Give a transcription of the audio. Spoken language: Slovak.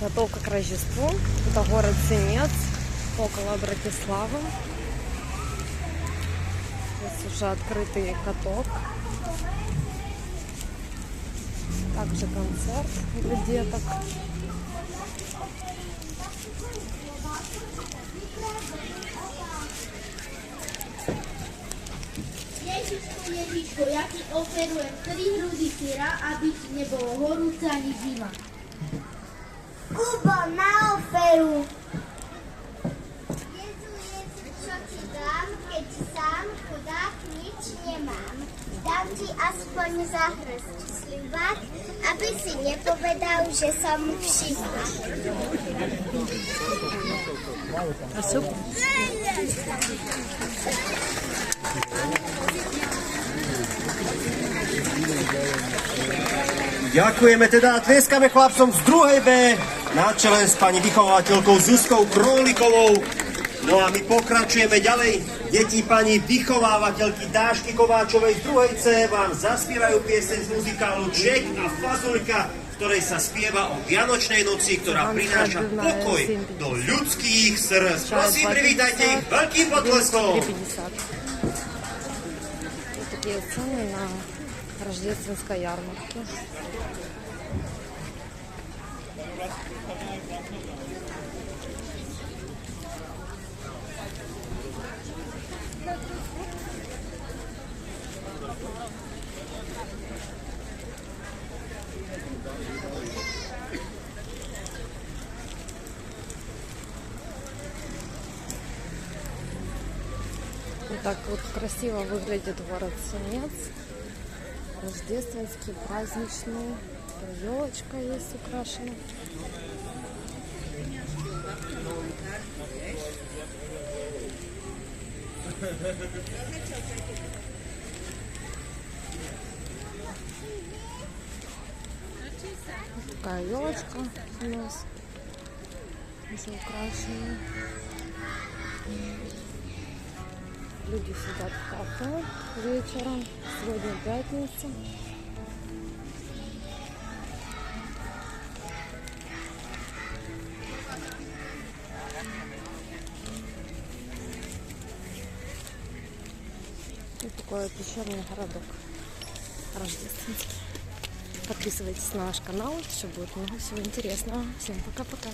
подготовка к Рождеству. Это город Сенец, около Братиславы. Здесь уже открытый каток. Также концерт для деток. Ježiško, ja ti oferujem 3 hrudy syra, aby ti nebolo horúce ani zima. Kubo, na oferu! Jezu, čo ti dám, keď sám chudák nič nemám? Dám ti aspoň za hrst slivák, aby si nepovedal, že som všimla. A суп? Ďakujeme teda a tlieskame chlapcom z druhej B na čele s pani vychovateľkou Zuzkou Krolikovou. No a my pokračujeme ďalej. Deti pani vychovávateľky Dášky Kováčovej z druhej C vám zaspievajú pieseň z muzikálu Ček a Fazulka, v ktorej sa spieva o Vianočnej noci, ktorá prináša pokoj do ľudských srdc. Prosím, privítajte ich veľkým potleskom. Такие цены на рождественской ярмарке. Вот так вот красиво выглядит город Сенец. Рождественский, праздничный. Елочка есть украшена. Такая елочка у нас уже украшена. Люди сидят в кафе вечером. Сегодня пятница. И такой пещерный городок рождественский. Подписывайтесь на наш канал, еще будет много всего интересного. Всем пока-пока.